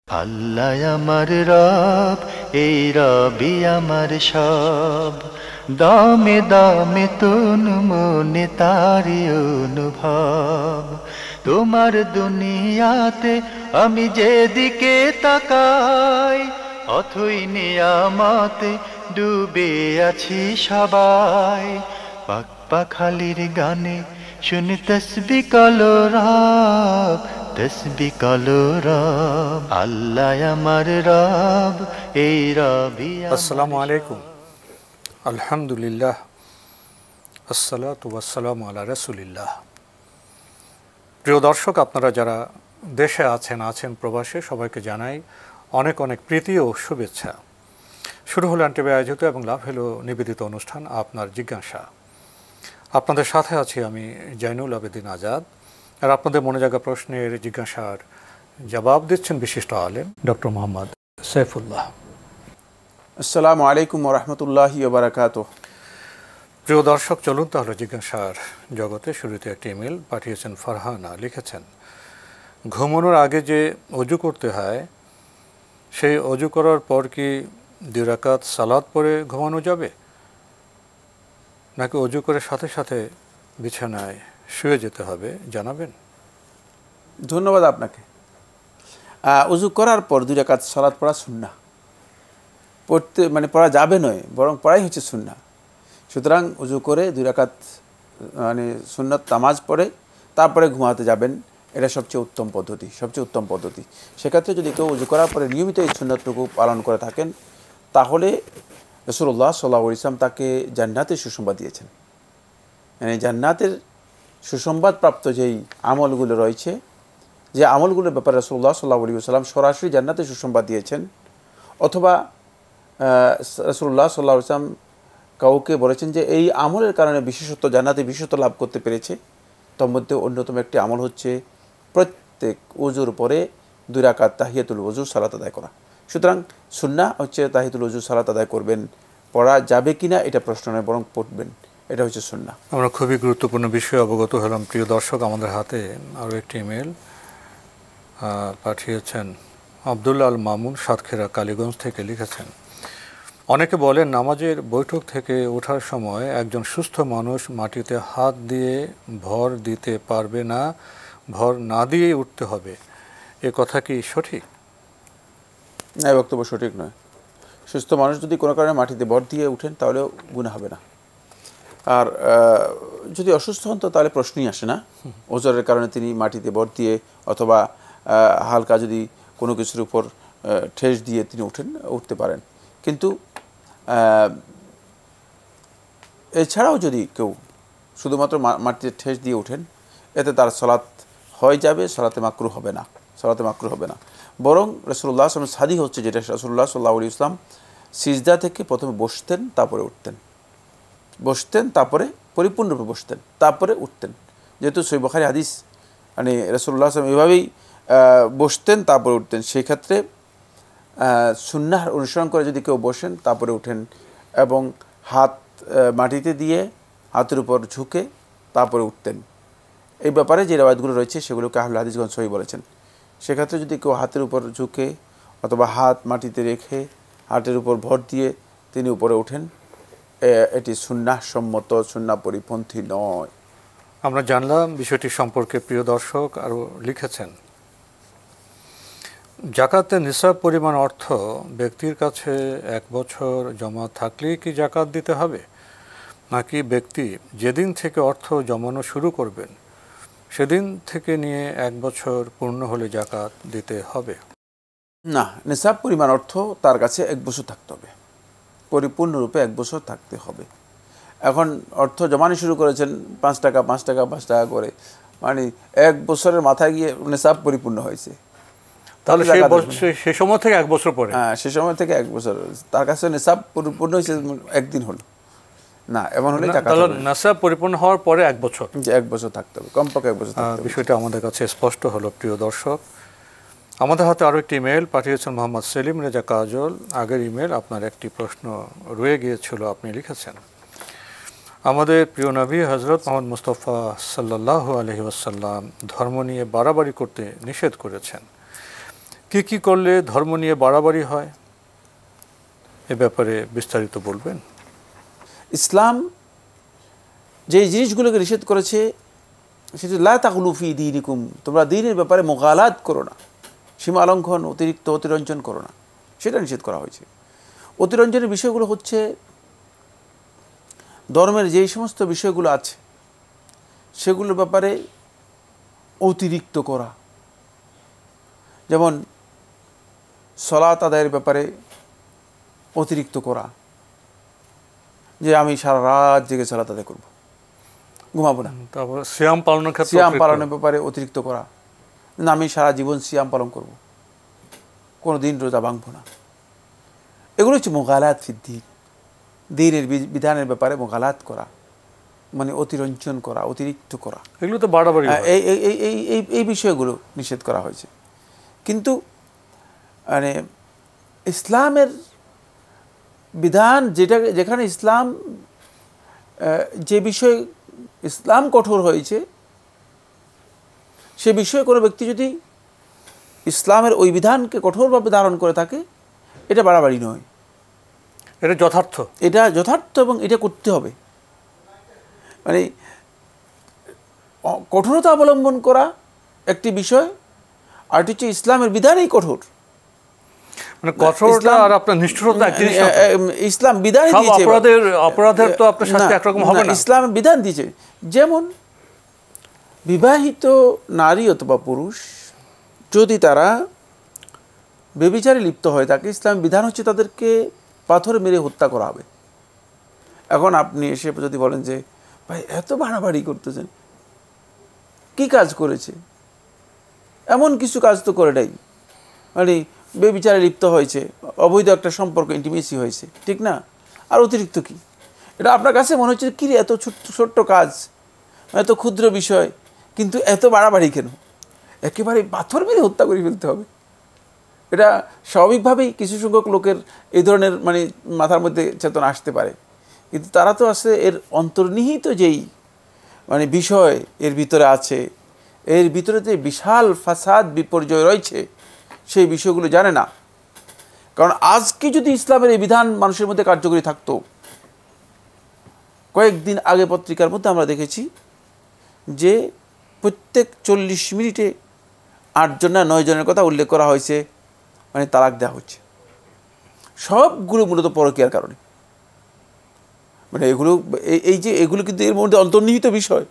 আল্লাহ আমার রব, এই রবি আমার সব। দামে দামে তুন মনে তারি অনুভব। তোমার দুনিয়াতে আমি যেদিকে তাকাই, অথই নিয়ামতে ডুবে আছি সবাই। পাক পাখালির গানে শুনি তসবি কালো রব, তসবি কালো রব। আল্লাহ আমার রব, এই রবি আসসালামু আলাইকুম। আলহামদুলিল্লাহ, আসসালাতু ওয়াসসালামু আলা রাসূলিল্লাহ। প্রিয় দর্শক, আপনারা যারা দেশে আছেন প্রবাসে, সবাইকে জানাই অনেক অনেক প্রীতি ও শুভেচ্ছা। শুরু হলো আনটিভি আয়োজিত এবং লাভ হলো নিবেদিত অনুষ্ঠান আপনার জিজ্ঞাসা। আপনাদের সাথে আছি আমি জয়নুল আবেদিন আজাদ। আর আপনাদের মনে জাগা প্রশ্নের জিজ্ঞাসার জবাব দিচ্ছেন বিশিষ্ট আলেম ডক্টর মোহাম্মদ সাইফুল্লাহ। আসসালামু আলাইকুম ওয়া রাহমাতুল্লাহি ওয়া বারাকাতুহু। প্রিয় দর্শক, চলুন তাহলে জিজ্ঞাসার জগতে। শুরুতে একটি ইমেল পাঠিয়েছেন ফারহানা। লিখেছেন, ঘুমানোর আগে যে অজু করতে হয়, সেই অজু করার পর কি 2 রাকাত সালাত পড়ে ঘুমানো যাবে, নাকি অজু করে সাথে সাথে বিছানায় শুয়ে যেতে হবে, জানাবেন? ধন্যবাদ আপনাকে। উযু করার পর 2 রাকাত সালাত পড়া সুন্নাহ। পড়া যাবে নয়, বরং পড়াই হচ্ছে সুন্নাহ। সুতরাং উযু করে 2 রাকাত সুন্নত নামাজ পড়ে তারপরে ঘুমাতে যাবেন, এটা সবচেয়ে উত্তম পদ্ধতি। সেক্ষেত্রে যদি কেউ উযু করার পরে নিয়মিত এই সুন্নতটুকু পালন করে থাকেন, তাহলে রাসূলুল্লাহ সাল্লাল্লাহু আলাইহি ওয়াসাল্লাম তাকে জান্নাতের সুসংবাদ দিয়েছেন। জান্নাতের সুসংবাদ প্রাপ্ত যেই আমলগুলো রয়েছে, যে আমলগুলোর ব্যাপারে রাসূলুল্লাহ সাল্লাল্লাহু আলাইহি ওয়াসাল্লাম সরাসরি জান্নাতের সুসংবাদ দিয়েছেন, অথবা রাসূলুল্লাহ সাল্লাল্লাহু আলাইহি ওয়াসাল্লাম কাউকে বলেছেন যে এই আমলের কারণে বিশেষত্ব, জান্নাতে বিশেষত্ব লাভ করতে পেরেছে, তার মধ্যে অন্যতম একটি আমল হচ্ছে প্রত্যেক ওযুর পরে 2 রাকাত তাহিয়াতুল ওযু সালাত আদায় করা। সুতরাং সুন্নাহ হচ্ছে তাহিয়াতুল ওযু সালাত আদায় করবেন। পড়া যাবে কিনা এটা প্রশ্ন নয়, বরং পড়বেন, এটা হচ্ছে সুন্নাহ। আমরা খুবই গুরুত্বপূর্ণ বিষয়ে অবগত হলাম। প্রিয় দর্শক, আমাদের হাতে আরও একটি ইমেল পাঠিয়েছেন আব্দুল্লাহ আল মামুন, সাতক্ষীরা কালীগঞ্জ থেকে। লিখেছেন, অনেকে বলেন নামাজের বৈঠক থেকে ওঠার সময় একজন সুস্থ মানুষ মাটিতে হাত দিয়ে ভর দিতে পারবে না, ভর না দিয়েই উঠতে হবে। এ কথা কি সঠিক? না, এই বক্তব্য সঠিক নয়। সুস্থ মানুষ যদি কোনো কারণে মাটিতে ভর দিয়ে উঠেন, তাহলেও গুনাহ হবে না। আর যদি অসুস্থ হন, তো তাহলে প্রশ্নই আসে না। ওজরের কারণে তিনি মাটিতে ভর দিয়ে অথবা হালকা যদি কোনো কিছুর উপর ঠেস দিয়ে তিনি উঠতে পারেন। কিন্তু এছাড়াও যদি কেউ শুধুমাত্র মাটিতে ঠেস দিয়ে উঠেন, এতে তার সালাত হয়ে যাবে, সালাতে মাকরুহ হবে না। বরং রাসূলুল্লাহ সাল্লাল্লাহু আলাইহি ওয়াসাল্লাম হাদিস হচ্ছে, যেটা রাসূলুল্লাহ সাল্লাল্লাহু আলাইহি ওয়াসাল্লাম সিজদা থেকে প্রথমে বসতেন, তারপরে উঠতেন, তারপরে পরিপূর্ণরূপে বসতেন, তারপরে উঠতেন। যেহেতু সহিহ বুখারী হাদিস, রাসূলুল্লাহ সাল্লাল্লাহু আলাইহি ওয়াসাল্লাম এভাবেই বসতেন, তারপরে উঠতেন। সেই ক্ষেত্রে সুন্নাহ অনুসরণ করে যদি কেউ বসেন, তারপরে উঠেন এবং হাত মাটিতে দিয়ে হাতের উপর ঝুঁকে তারপরে উঠতেন, এই ব্যাপারে যে রিওয়ায়াতগুলো রয়েছে সেগুলোকে আহলে হাদিসগণ সহিহ বলেছেন। সেক্ষেত্রে যদি কেউ হাতের উপর ঝুঁকে অথবা হাত মাটিতে রেখে হাতের উপর ভর দিয়ে তিনি উপরে ওঠেন, এটি সুন্নাহ সম্মত, সুন্নাহ পরিপন্থী নয়। আমরা জানলাম বিষয়টি সম্পর্কে। প্রিয় দর্শক আরও লিখেছেন, জাকাতের নিসাব পরিমাণ অর্থ ব্যক্তির কাছে 1 বছর জমা থাকলেই কি জাকাত দিতে হবে, নাকি ব্যক্তি যেদিন থেকে অর্থ জমানো শুরু করবেন সেদিন থেকে নিয়ে 1 বছর পূর্ণ হলে জাকাত দিতে হবে? না, নিসাব পরিমাণ অর্থ তার কাছে 1 বছর থাকতে হবে, পরিপূর্ণরূপে 1 বছর থাকতে হবে। এখন অর্থ জমানো শুরু করেছেন 5 টাকা করে, 1 বছরের মাথায় গিয়ে নিসাব পরিপূর্ণ হয়েছে, তাহলে সেই সময় থেকে 1 বছর পরে? হ্যাঁ, সেই সময় থেকে 1 বছর তার কাছে নিসাব পরিপূর্ণ হয়েছে, একদিন হলো না, এমন হলে নিসাব পরিপূর্ণ হওয়ার পরে 1 বছর, যে 1 বছর থাকতে হবে, কমপক্ষে 1 বছর থাকতে হবে। বিষয়টা আমাদের কাছে স্পষ্ট হলো। প্রিয় দর্শক, আমাদের হাতে আরও একটি ইমেল পাঠিয়েছেন মোহাম্মদ সেলিম রেজা কাজল। আগের ইমেল আপনার একটি প্রশ্ন রয়ে গিয়েছিল, আপনি লিখেছেন, আমাদের প্রিয় নবী হযরত মুহাম্মদ মুস্তাফা সাল্লাল্লাহু আলাইহি ওয়াসাল্লাম ধর্ম নিয়ে বাড়াবাড়ি করতে নিষেধ করেছেন। কি করলে ধর্ম নিয়ে বাড়াবাড়ি হয়, এ ব্যাপারে বিস্তারিত বলবেন? ইসলাম যে জিনিসগুলোকে নিষেধ করেছে সেটা লা তাগলু ফি দীনিকুম, তোমরা দ্বীনের ব্যাপারে মুগালাত করো না, সীমা লঙ্ঘন, অতিরিক্ত অতিরঞ্জন করো না, সেটা নিষেধ করা হয়েছে। অতিরঞ্জনের বিষয়গুলো হচ্ছে ধর্মের যেই সমস্ত বিষয়গুলো আছে সেগুলোর ব্যাপারে অতিরিক্ত করা, যেমন সালাত আদায়ের ব্যাপারে অতিরিক্ত করা, যে আমি সারা রাত জেগে সালাত আদায় করব, ঘুমাবো না। তারপর সিয়াম পালনের ক্ষেত্রে সিয়াম পালনের ব্যাপারে অতিরিক্ত করা, না আমি সারা জীবন সিয়াম পালন করব, কোনো দিন রোজা ভাঙবো না। এগুলো হচ্ছে মুগালাত ফিদ্দিন, দ্বীনের বিধানের ব্যাপারে মুগালাত করা, মানে অতিরঞ্জন করা, অতিরিক্ত করা, এগুলো তো বাড়াবাড়ি। এই বিষয়গুলো নিষেধ করা হয়েছে। কিন্তু মানে ইসলামের বিধান যেখানে ইসলাম যে বিষয় ইসলাম কঠোর হয়েছে, সে বিষয়ে কোনো ব্যক্তি যদি ইসলামের ওই বিধানকে কঠোরভাবে ধারণ করে থাকে, এটা বাড়াবাড়ি নয়, এটা যথার্থ, এটা যথার্থ এবং এটা করতে হবে। মানে কঠোরতা অবলম্বন করা একটি বিষয়, আর এটি হচ্ছে ইসলামের বিধানই কঠোর। মানে কঠোরতা আর আপনার নিষ্ঠুরতা এক জিনিস না। ইসলাম বিধান দিয়েছে, অপরাধের তো আপনার শাস্তি একরকম হবে না। ইসলাম বিধান দিয়েছে, যেমন বিবাহিত নারী অথবা পুরুষ যদি তারা ব্যভিচারে লিপ্ত হয়ে থাকে, ইসলাম বিধান হচ্ছে তাদেরকে পাথরে মেরে হত্যা করা হবে। এখন আপনি এসে যদি বলেন যে ভাই এত বাড়াবাড়ি করতেছেন, কি কাজ করেছে? এমন কিছু কাজ তো করে নাই, মানে ব্যভিচারে লিপ্ত হয়েছে, অবৈধ একটা সম্পর্ক, ইন্টিমেসি হয়েছে, ঠিক না? আর অতিরিক্ত কি? এটা আপনার কাছে মনে হচ্ছে কি এত ছোট্ট কাজ, এত ক্ষুদ্র বিষয়, কিন্তু এত বাড়াবাড়ি কেন? একেবারে পাথর মেরে হত্যা করে ফেলতে হবে। এটা স্বাভাবিকভাবেই কিছু সংখ্যক লোকের এই ধরনের মানে মাথার মধ্যে চেতনা আসতে পারে, কিন্তু তারা তো আসলে এর অন্তর্নিহিত যেই মানে বিষয় এর ভিতরে আছে, এর ভিতরে যে বিশাল ফাসাদ বিপর্যয় রয়েছে, সেই বিষয়গুলো জানে না। কারণ আজকে যদি ইসলামের এই বিধান মানুষের মধ্যে কার্যকরী থাকতো, কয়েকদিন আগে পত্রিকার মধ্যে আমরা দেখেছি যে প্রত্যেক 40 মিনিটে 8 জন না 9 জনের কথা উল্লেখ করা হয়েছে, মানে তালাক দেওয়া হচ্ছে। সবগুলো মূলত পরকীয়ার কারণে। মানে এগুলো কিন্তু এর মধ্যে অন্তর্নিহিত বিষয়।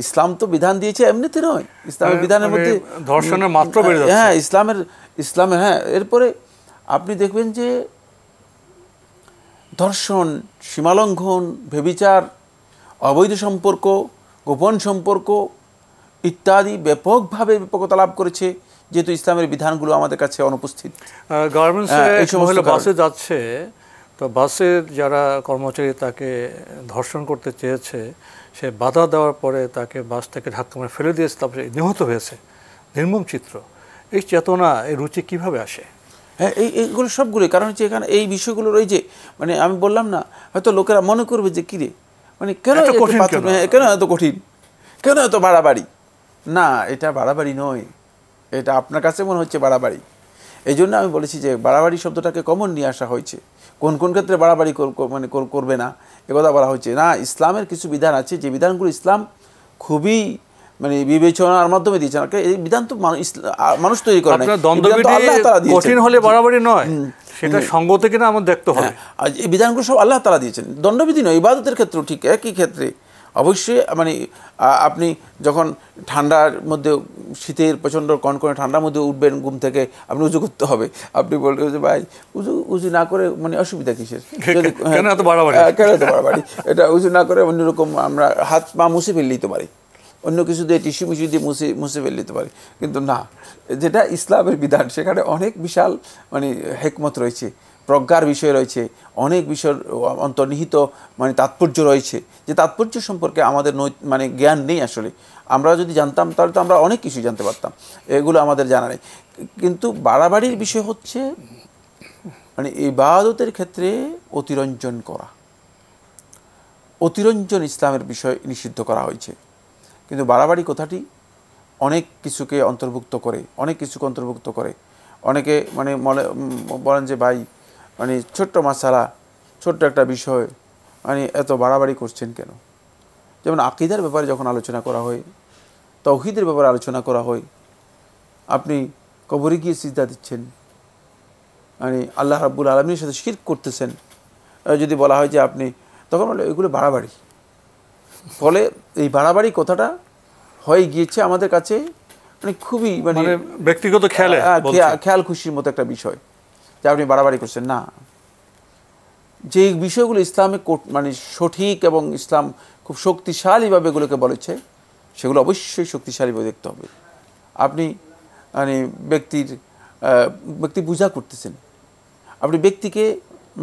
ইসলাম তো বিধান দিয়েছে এমনিতে নয়, ইসলামের বিধানের মধ্যে ধর্ষণের মাত্রা বেড়ে যাচ্ছে। হ্যাঁ, ইসলামের হ্যাঁ, এরপরে আপনি দেখবেন যে ধর্ষণ, সীমালঙ্ঘন, ব্যভিচার, অবৈধ সম্পর্ক, গোপন সম্পর্ক ইত্যাদি ব্যাপকভাবে ব্যাপকতা লাভ করেছে, যেহেতু ইসলামের বিধানগুলো আমাদের কাছে অনুপস্থিত। গার্মেন্টসে বাসে যাচ্ছে, তো বাসের যারা কর্মচারী তাকে ধর্ষণ করতে চেয়েছে, সে বাধা দেওয়ার পরে তাকে বাস থেকে ধাক্কা মেরে ফেলে দিয়েছে, তারপরে নিহত হয়েছে। নির্মম চিত্র। এই চেতনা, এই রুচি কিভাবে আসে? হ্যাঁ, এইগুলো সবগুলোই কারণ হচ্ছে এখানে এই বিষয়গুলো রয়েছে। মানে আমি বললাম না, হয়তো লোকেরা মনে করবে যে কিরে, মানে কেন এত কঠিন, কেন এত বাড়াবাড়ি? না, এটা বাড়াবাড়ি নয়, এটা আপনার কাছে মনে হচ্ছে বাড়াবাড়ি। এই জন্য আমি বলেছি যে বাড়াবাড়ি শব্দটাকে কমন নিয়ে আসা হয়েছে। কোন কোন ক্ষেত্রে বাড়াবাড়ি মানে করবে না একথা বলা হচ্ছে না। ইসলামের কিছু বিধান আছে, যে বিধানগুলো ইসলাম খুবই মানে বিবেচনার মাধ্যমে দিয়েছে। এই বিধান তো মানুষ তৈরি করে না, কঠিন হলে বাড়াবাড়ি নয়, সেটা সঙ্গত কিনা আমার দেখতে হবে। আর এই বিধানগুলো সব আল্লাহ তাআলা দিয়েছেন, দণ্ডবিধি নয়। ইবাদতের ক্ষেত্রেও ঠিক একই ক্ষেত্রে অবশ্যই মানে আপনি যখন ঠান্ডার মধ্যে, শীতের প্রচণ্ড কনকনে ঠান্ডার মধ্যে উঠবেন ঘুম থেকে, আপনি উজু করতে হবে। আপনি বলবেন যে ভাই উজু না করে মানে অসুবিধা কিসের, কেন এত বাড়াবাড়ি? এটা উজু না করে অন্যরকম আমরা হাত পা মুছে ফেলে দিতে পারি, অন্য কিছু দিয়ে টিস্যু মিশু দিয়ে মুছে ফেলে দিতে পারি। কিন্তু না, যেটা ইসলামের বিধান সেখানে অনেক বিশাল মানে হেকমত রয়েছে, প্রজ্ঞার বিষয় রয়েছে, অনেক বিষয়ের অন্তর্নিহিত মানে তাৎপর্য রয়েছে, যে তাৎপর্য সম্পর্কে আমাদের মানে জ্ঞান নেই। আসলে আমরা যদি জানতাম তাহলে তো আমরা অনেক কিছু জানতে পারতাম, এগুলো আমাদের জানা নেই। কিন্তু বাড়াবাড়ির বিষয় হচ্ছে মানে ইবাদতের ক্ষেত্রে অতিরঞ্জন করা। অতিরঞ্জন ইসলামের বিষয় নিষিদ্ধ করা হয়েছে, কিন্তু বাড়াবাড়ি কথাটি অনেক কিছুকে অন্তর্ভুক্ত করে, অনেক কিছুকে অন্তর্ভুক্ত করে। অনেকে মানে বলেন যে ভাই মানে ছোট্ট মাসালা, ছোট্ট একটা বিষয় মানে এত বাড়াবাড়ি করছেন কেন? যেমন আকীদার ব্যাপারে যখন আলোচনা করা হয়, তাওহীদের ব্যাপারে আলোচনা করা হয়, আপনি কবরে গিয়ে সিজদা দিচ্ছেন, মানে আল্লাহ রাব্বুল আলামিনের সাথে শিরক করতেছেন, যদি বলা হয় যে আপনি, তখন বলে এগুলো বাড়াবাড়ি। ফলে এই বাড়াবাড়ি কথাটা হয়ে গিয়েছে আমাদের কাছে মানে খুবই মানে ব্যক্তিগত খেয়াল খুশির মতো একটা বিষয় যে আপনি বাড়াবাড়ি করছেন না। যে বিষয়গুলো ইসলামে মানে সঠিক এবং ইসলাম খুব শক্তিশালীভাবে এগুলোকে বলেছে, সেগুলো অবশ্যই শক্তিশালীভাবে দেখতে হবে। আপনি মানে ব্যক্তি পূজা করতেছেন, আপনি ব্যক্তিকে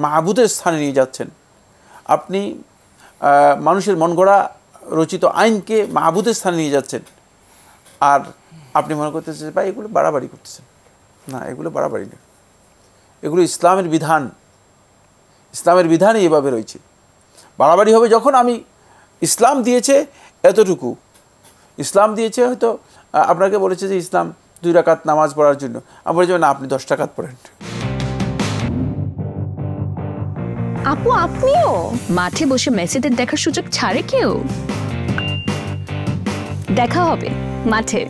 মাবুদের স্থানে নিয়ে যাচ্ছেন, আপনি মানুষের মন গড়া রচিত আইনকে মাবুদের স্থানে নিয়ে যাচ্ছেন, আর আপনি মনে করতেছেন ভাই এগুলো বাড়াবাড়ি করতেছেন। না, এগুলো বাড়াবাড়ি না, এগুলো ইসলামের বিধান। ইসলামের বিধানই এভাবে রয়েছে। বাড়াবাড়ি হবে যখন আমি ইসলাম দিয়েছে এতটুকু, ইসলাম দিয়েছে হয়তো আপনাকে বলেছে যে ইসলাম 2 রাকাত নামাজ পড়ার জন্য, আমি বলেছি না আপনি 10 রাকাত পড়েন। আপু আপনিও মাঠে বসে মেসিদের দেখার সুযোগ ছাড়ে কেউ? দেখা হবে মাঠে।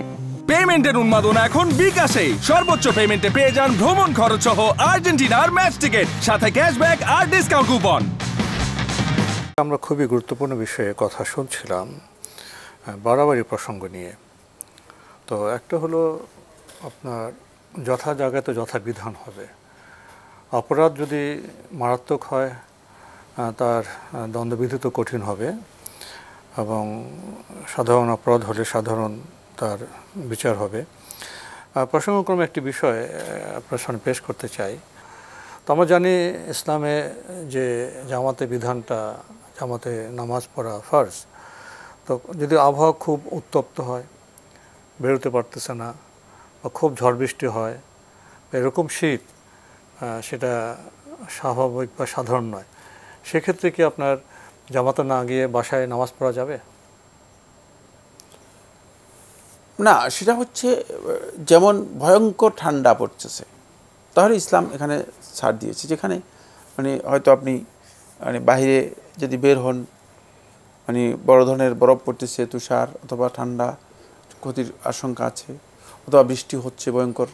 পেমেন্টের উন্মাদনা এখন বিকাশে। সর্বোচ্চ পেমেন্টে পেয়ে যান ভ্রমণ খরচ সহ আর্জেন্টিনার ম্যাচ টিকিট, সাথে ক্যাশব্যাক আর ডিসকাউন্ট কুপন। আমরা খুবই গুরুত্বপূর্ণ বিষয়ে কথা শুনছিলাম, বাড়াবাড়ি প্রসঙ্গ নিয়ে। তো একটা হলো আপনার যথা জায়গায় তো যথা বিধান হবে। অপরাধ যদি মারাত্মক হয় তার দণ্ডবিধি তো কঠিন হবে, এবং সাধারণ অপরাধ হলে সাধারণ তার বিচার হবে। প্রসঙ্গক্রমে একটি বিষয় আপনার সামনে পেশ করতে চাই। তো আমরা জানি ইসলামে যে জামাতে বিধানটা, জামাতে নামাজ পড়া ফরজ। তো যদি আবহাওয়া খুব উত্তপ্ত হয়, বেরোতে পারতেছে না, বা খুব ঝড় বৃষ্টি হয়, এরকম শীত, সেটা স্বাভাবিক বা সাধারণ নয়, সেক্ষেত্রে কি আপনার জামাতে না গিয়ে বাসায় নামাজ পড়া যাবে? না, সেটা হচ্ছে যেমন ভয়ঙ্কর ঠান্ডা পড়তেছে, তাহলে ইসলাম এখানে ছাড় দিয়েছে। যেখানে মানে হয়তো আপনি মানে বাইরে যদি বের হন, মানে বড় ধরনের বরফ পড়তেছে, তুষার অথবা ঠান্ডা, ক্ষতির আশঙ্কা আছে, অথবা বৃষ্টি হচ্ছে ভয়ঙ্কর,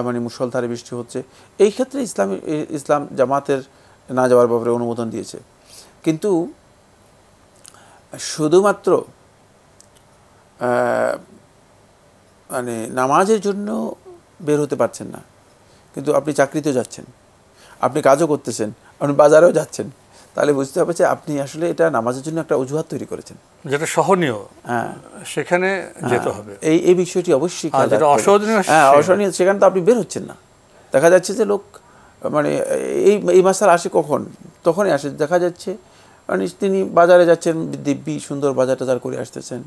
মানে মুষলধারে বৃষ্টি হচ্ছে, এই ক্ষেত্রে ইসলাম জামাতের না যাওয়ার ব্যাপারে অনুমোদন দিয়েছে। কিন্তু শুধুমাত্র মানে নামাজের জন্য বের হতে পারছেন না, কিন্তু আপনি চাকরিতেও যাচ্ছেন, আপনি কাজও করতেছেন, আপনি বাজারেও যাচ্ছেন, তাহলে বুঝতে হবে যে আপনি আসলে এটা নামাজের জন্য একটা অজুহাত তৈরি করেছেন, যেটা সহনীয়, সেখানে যেতে হবে। এই বিষয়টি অবশ্যই অসহনীয়, সেখানে তো আপনি বের হচ্ছেন না। দেখা যাচ্ছে যে লোক মানে এই মাসালা আসে কখন, তখনই আসে। দেখা যাচ্ছে মানে তিনি বাজারে যাচ্ছেন, দিব্যি সুন্দর বাজার টাজার করে আসতেছেন,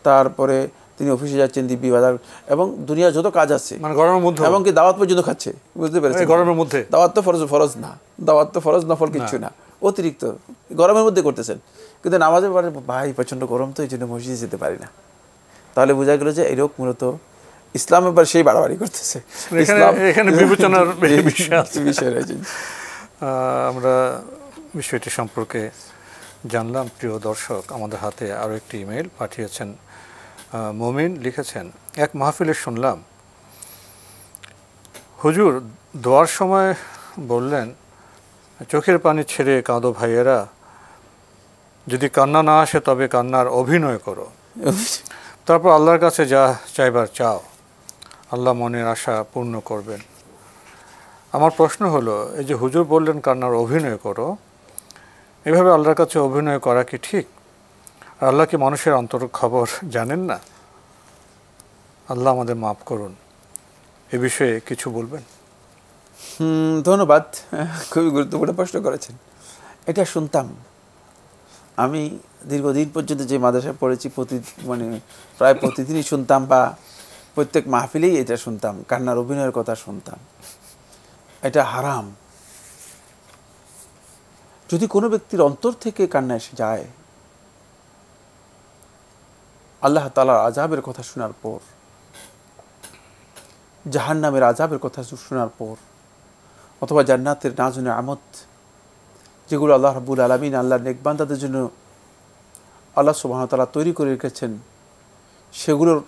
তারপরে তিনি অফিসে যাচ্ছেন দিব্যি বাজার, এবং দুনিয়ার যত কাজ আছে, মানে গরমের মধ্যে, এবং কি দাওয়াত পর্যন্ত খাচ্ছে, বুঝতে পেরেছেন? গরমের মধ্যে দাওয়াত তো ফরজ না, দাওয়াত তো ফরজ নফল কিচ্ছু না, অতিরিক্ত গরমের মধ্যে করতেছেন। কিন্তু নামাজের পরে ভাই প্রচণ্ড গরম, তো এই জন্য মসজিদে যেতে পারি না। তাহলে বোঝা গেল যে এরকম মূলত ইসলাম এবার সেই বাড়াবাড়ি করতেছে। এখানে বিবেচনার বিষয় রয়েছে। আমরা বিষয়টি সম্পর্কে জানলাম। প্রিয় দর্শক, আমাদের হাতে আরও একটি ইমেইল পাঠিয়েছেন মমিন, লিখেছেন, এক মাহফিলে শুনলাম হুজুর দোয়ার সময় বললেন, চোখের পানি ছেড়ে কাঁদো ভাইয়েরা, যদি কান্না না আসে তবে কান্নার অভিনয় করো, তারপর আল্লাহর কাছে যা চাইবার চাও, আল্লাহ মনের আশা পূর্ণ করবেন। আমার প্রশ্ন হলো, এই যে হুজুর বললেন কান্নার অভিনয় করো, এভাবে আল্লাহর কাছে অভিনয় করা কি ঠিক? আর আল্লাহ কি মানুষের অন্তর খবর জানেন না? আল্লাহ আমাদের মাফ করুন, এ বিষয়ে কিছু বলবেন? ধন্যবাদ, খুবই গুরুত্বপূর্ণ প্রশ্ন করেছেন। এটা শুনতাম আমি দীর্ঘদিন পর্যন্ত, যে মাদ্রাসায় পড়েছি, মানে প্রায় প্রতিদিনই শুনতাম, বা প্রত্যেক মাহফিলেই এটা শুনতাম, কান্নার অভিনয়ের কথা শুনতাম। এটা হারাম। যদি কোনো ব্যক্তির অন্তর থেকে কান্না এসে যায়, আল্লাহ তাআলার আযাবের কথা শোনার পর, জাহান্নামের আযাবের কথা শোনার পর, অথবা জান্নাতের নাজুনে আমত যেগুলো আল্লাহ রাব্বুল আলামিন আল্লাহর নেক বান্দাদের জন্য আল্লাহ সুবহানাহু ওয়া তাআলা তৈরি করে রেখেছেন, সেগুলোর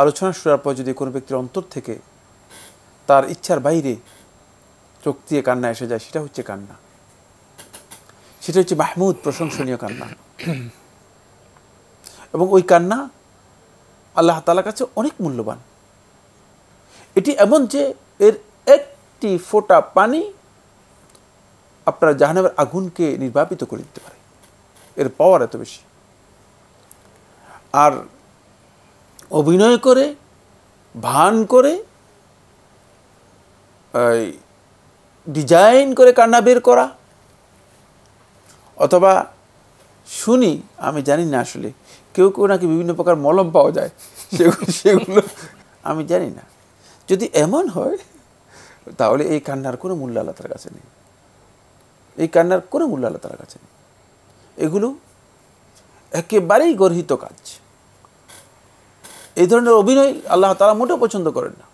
আলোচনা শোনার পর যদি কোনো ব্যক্তির অন্তর থেকে তার ইচ্ছার বাইরে চোখ দিয়ে কান্না এসে যায়, সেটা হচ্ছে কান্না, সেটা হচ্ছে মাহমুদ, প্রশংসনীয় কান্না। এবং ওই কান্না আল্লাহ তাআলার কাছে অনেক মূল্যবান। এটি এমন যে এর একটি ফোঁটা পানি আপনার জাহান্নামের আগুনকে নির্বাপিত করে দিতে পারে, এর পাওয়ার এত বেশি। আর অভিনয় করে, ভান করে, ডিজাইন করে কান্না বের করা, অথবা শুনি, আমি জানি না আসলে, কেউ কেউ নাকি বিভিন্ন প্রকার মলম পাওয়া যায়, সেগুলো আমি জানি না। যদি এমন হয় তাহলে এই কান্নার কোনো মূল্য আল্লাহ তাআলার কাছে নেই, এই কান্নার কোনো মূল্য আল্লাহ তাআলার কাছে নেই। এগুলো একেবারেই গর্হিত কাজ। এই ধরনের অভিনয় আল্লাহ তাআলা মোটেও পছন্দ করেন না।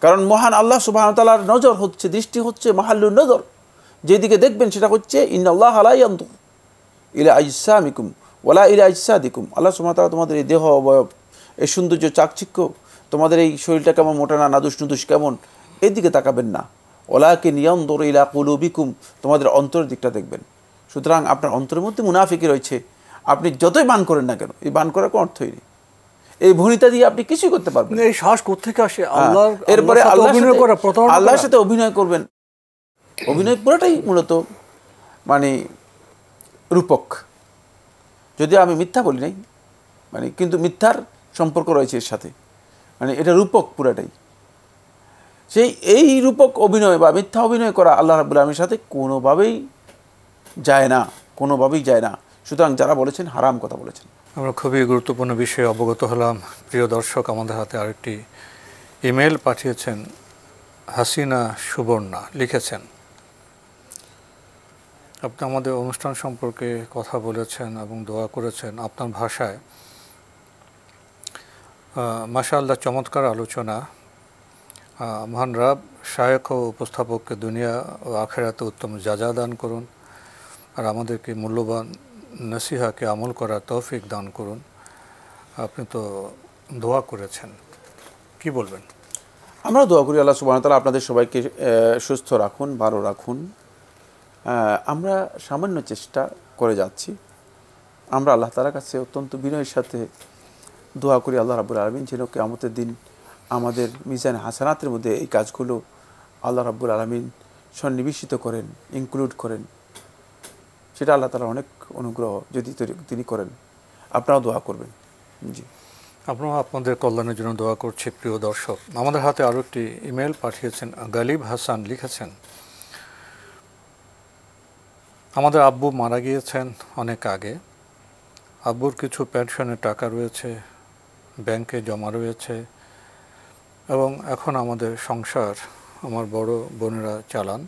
কারণ মহান আল্লাহ সুবহানাহু ওয়া তাআলার নজর হচ্ছে, দৃষ্টি হচ্ছে মাহাল্লুন নজর, যেদিকে দেখবেন সেটা হচ্ছে ইন্নাল্লাহা লা ইয়ানজুরু ইলা আজসামিকুম ওয়ালা ইলা আজসাদিকুম। আল্লাহ সুবহানাহু ওয়া তাআলা তোমাদের এই দেহ অবয়ব, এই সৌন্দর্য চাকচিক্য, তোমাদের এই শরীরটা কেমন মোটা না নাদুস নুদুস কেমন, এই দিকে তাকাবেন না। ওয়ালাকিন ইয়ানজুরু ইলা কুলুবিকুম, তোমাদের অন্তরের দিকটা দেখবেন। সুতরাং আপনার অন্তরের মধ্যে মুনাফিকি রয়েছে, আপনি যতই বান করেন না কেন, এই বান করার কোনো অর্থই নেই। এই ভনিতা দিয়ে আপনি কিছুই করতে পারবেন না। এই সাহস কোত্থেকে আসে? এরপরে আল্লাহর সাথে অভিনয় করবেন। অভিনয় পুরোটাই মূলত মানে রূপক, যদি আমি মিথ্যা বলি নাই, মানে কিন্তু মিথ্যার সম্পর্ক রয়েছে এর সাথে, মানে এটা রূপক পুরাটাই। এই রূপক অভিনয় বা মিথ্যা অভিনয় করা আল্লাহ রাব্বুল আলামিনের সাথে কোনোভাবেই যায় না, কোনোভাবেই যায় না। সুতরাং যারা বলেছেন হারাম কথা বলেছেন। আমরা খুবই গুরুত্বপূর্ণ বিষয়ে অবগত হলাম। প্রিয় দর্শক, আমাদের হাতে আরেকটি ইমেল পাঠিয়েছেন হাসিনা সুবর্ণা, লিখেছেন, আপনি আমাদের অনুষ্ঠান সম্পর্কে কথা বলেছেন এবং দোয়া করেছেন আপনার ভাষায়। মাশাআল্লাহ, চমৎকার আলোচনা। মহান রব শায়েখ ও উপস্থাপককে দুনিয়া ও আখিরাতে উত্তম জাযা দান করুন, আর আমাদেরকে মূল্যবান নসিহাকে আমল করার তৌফিক দান করুন। আপনি তো দোয়া করেছেন, কি বলবেন? আমরা দোয়া করি আল্লাহ সুবহানাহু ওয়া তাআলা আপনাদের সবাইকে সুস্থ রাখুন, ভালো রাখুন। আমরা সামান্য চেষ্টা করে যাচ্ছি। আমরা আল্লাহ তাআলার কাছে অত্যন্ত বিনয়ের সাথে দোয়া করি আল্লাহ রাব্বুল আলামিন যেন কিয়ামতের দিন আমাদের মিজান হাসানাতের মধ্যে এই কাজগুলো আল্লাহ রাব্বুল আলামিন সন্নিবেশিত করেন, ইনক্লুড করেন। সেটা আল্লাহ তাআলার অনেক অনুগ্রহ যদি তিনি করেন। আপনারাও দোয়া করবেন। জি, আপনারা আপনাদের কল্যাণের জন্য দোয়া করছি। প্রিয় দর্শক, আমাদের হাতে আরও একটি ইমেল পাঠিয়েছেন গালিব হাসান, লিখেছেন, আমাদের আব্বু মারা গিয়েছেন অনেক আগে। আব্বুর কিছু পেনশনের টাকা রয়েছে, ব্যাংকে জমা রয়েছে, এবং এখন আমাদের সংসার আমার বড় বোনেরা চালান।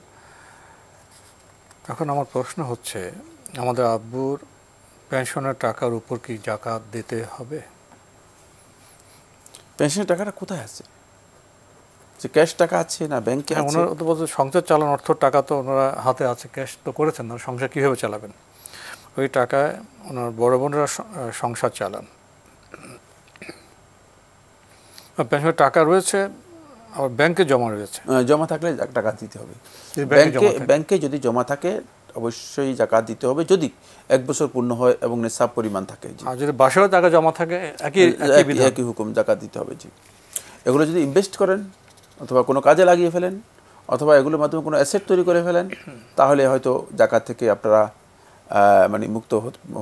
এখন আমার প্রশ্ন হচ্ছে, আমাদের আব্বুর পেনশনের টাকার উপর কি যাকাত দিতে হবে? পেনশনের টাকাটা কোথায় আছে? যে ক্যাশ টাকা আছে না ব্যাংকে আছে? ওনারা তো বলছে সংসার চালান অর্থ টাকা তো ওনারা হাতে আছে, ক্যাশ তো করেছেন না, সংসার কীভাবে চালাবেন? ওই টাকায় ওনার বড় বোনেরা সংসার চালান। পেনশনের টাকা রয়েছে, আবার ব্যাংকে জমা রয়েছে। জমা থাকলে টাকা দিতে হবে। ব্যাংকে যদি জমা থাকে অবশ্যই জাকাত দিতে হবে, যদি 1 বছর পূর্ণ হয় এবং নিসাব পরিমাণ থাকে। আর যদি বাসায়ও টাকা জমা থাকে একই হুকুম, জাকাত দিতে হবে। জি, এগুলো যদি ইনভেস্ট করেন অথবা কোনো কাজে লাগিয়ে ফেলেন অথবা এগুলোর মাধ্যমে কোনো অ্যাসেট তৈরি করে ফেলেন, তাহলে হয়তো জাকাত থেকে আপনারা মানে মুক্ত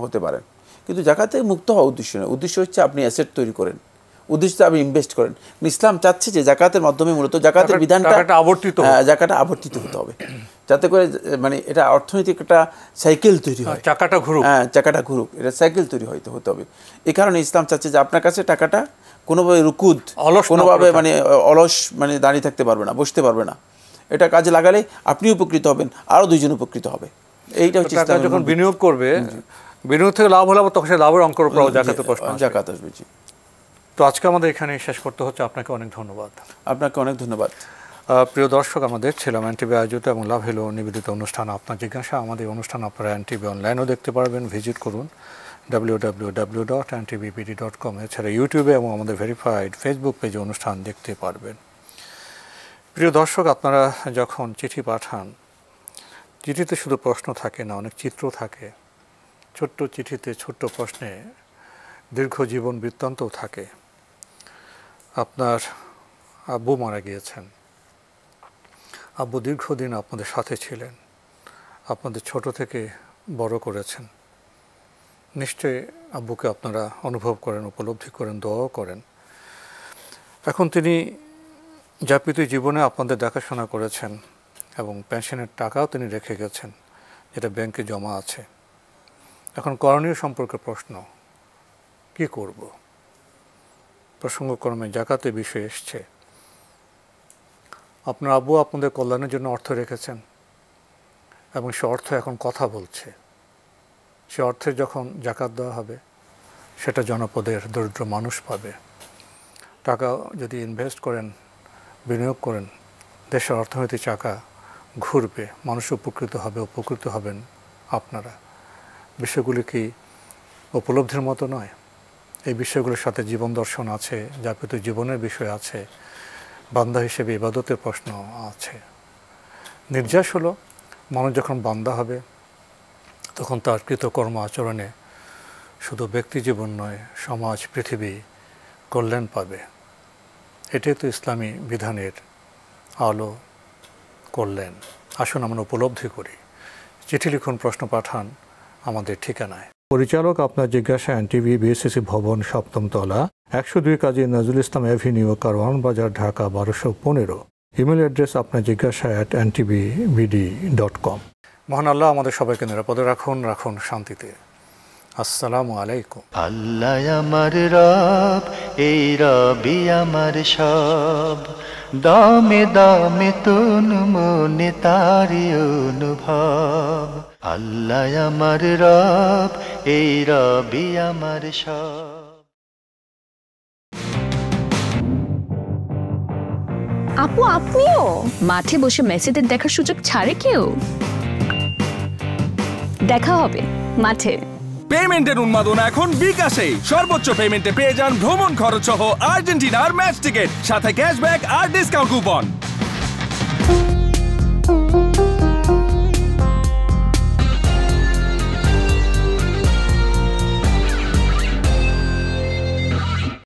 হতে পারেন। কিন্তু জাকাত থেকে মুক্ত হওয়া উদ্দেশ্য নয়, উদ্দেশ্য হচ্ছে আপনি অ্যাসেট তৈরি করেন, উদ্দেশ্য আপনি ইনভেস্ট করেন। ইসলাম চাচ্ছে যে জাকাতের মাধ্যমে মূলত জাকাতের বিধানটা জাকাতটা আবর্তিত হতে হবে, যাতে করে মানে এটা অর্থনৈতিক একটা সাইকেল তৈরি হয়, চাকাটা ঘুরুক, এটা সাইকেল তৈরি হতে হবে। এই কারণে ইসলাম চাচ্ছে যে আপনার কাছে টাকাটা কোনোভাবে রুকুদ, কোনোভাবে মানে অলস মানে দাঁড়িয়ে থাকতে পারবে না, বসতে পারবে না। এটা কাজে লাগালে আপনি উপকৃত হবেন, আরও 2 জন উপকৃত হবে। এইটা হচ্ছে ইসলাম। যখন বিনিয়োগ করবে, বিনিয়োগ থেকে লাভ হলে তখন সে লাভের অঙ্ক জাকাত আসবে। জাকাত আসবে। জি। তো আজকে আমাদের এখানে শেষ করতে হচ্ছে। আপনাকে অনেক ধন্যবাদ। আপনাকে অনেক ধন্যবাদ। প্রিয় দর্শক, আমরা দেখছিলাম এনটিভি আয়োজিত এবং লাভ হলো নিবেদিত অনুষ্ঠান আপনার জিজ্ঞাসা। আমাদের অনুষ্ঠান আপনারা এনটিভি অনলাইনেও দেখতে পারবেন, ভিজিট করুন www.ntvbd.com। এছাড়া ইউটিউবে এবং আমাদের ভেরিফাইড ফেসবুক পেজে অনুষ্ঠান দেখতে পারবেন। প্রিয় দর্শক, আপনারা যখন চিঠি পাঠান, চিঠিতে শুধু প্রশ্ন থাকে না, অনেক চিত্র থাকে। ছোট্ট চিঠিতে ছোট্ট প্রশ্নে দীর্ঘ জীবন বৃত্তান্তও থাকে। আপনার আব্বু মারা গিয়েছেন। আব্বু দীর্ঘদিন আপনাদের সাথে ছিলেন, আপনাদের ছোট থেকে বড় করেছেন। নিশ্চয়ই আব্বুকে আপনারা অনুভব করেন, উপলব্ধি করেন, দোয়াও করেন। এখন তিনি যাপিত জীবনে আপনাদের দেখাশোনা করেছেন এবং পেনশনের টাকাও তিনি রেখে গেছেন, যেটা ব্যাংকে জমা আছে। এখন করণীয় সম্পর্কে প্রশ্ন, কি করব? প্রসঙ্গক্রমে জাকাতের বিষয় এসছে। আপনার আব্বু আপনাদের কল্যাণের জন্য অর্থ রেখেছেন এবং সে অর্থ এখন কথা বলছে। সে অর্থের যখন জাকাত দেওয়া হবে, সেটা জনপদের দরিদ্র মানুষ পাবে। টাকা যদি ইনভেস্ট করেন, বিনিয়োগ করেন, দেশের অর্থনৈতিক চাকা ঘুরবে, মানুষ উপকৃত হবে, উপকৃত হবেন আপনারা। বিষয়গুলি কি উপলব্ধির মতো নয়? এই বিষয়গুলোর সাথে জীবন দর্শন আছে, যাপিত জীবনের বিষয় আছে, বান্দা হিসেবে ইবাদতের প্রশ্ন আছে। নির্যাস হলো, মানুষ যখন বান্দা হবে তখন তার কৃতকর্ম আচরণে শুধু ব্যক্তি জীবন নয়, সমাজ, পৃথিবী কল্যাণ পাবে। এটাই তো ইসলামী বিধানের আলো, কল্যাণ। আসুন আমরা উপলব্ধি করি। চিঠি লিখুন, প্রশ্ন পাঠান আমাদের ঠিকানায়। পরিচালক আপনার জিজ্ঞাসা, এনটিভি, বিএসসিসি ভবন, ৭ম তলা, ১০২ কাজী নজরুল ইসলাম অ্যাভিনিউ, কারওয়ান বাজার, ঢাকা ১২১৫। ইমেল অ্যাড্রেস আপনার জিজ্ঞাসা @ntvbd.com। মহান আল্লাহ আমাদের সবাইকে নিরাপদে রাখুন, রাখুন শান্তিতে। আসসালামু আলাইকুম। আল্লাহ আমার রব, এই রবি আমার সব, দামে দামে তুন মনে তারি অনুভব। আল্লাহ আমার রব, এই রবি আমার সব। আপু আপনিও মাঠে বসে মেসিদের দেখার সুযোগ ছাড়ে কেউ? দেখা হবে মাঠে। পেমেন্টের উন্মাদনা এখন বিকাশে। সর্বোচ্চ পেমেন্টে পেয়ে যান ভ্রমণ খরচ সহ আর্জেন্টিনার ম্যাচ টিকিট, সাথে ক্যাশব্যাক আর ডিসকাউন্ট কুপন।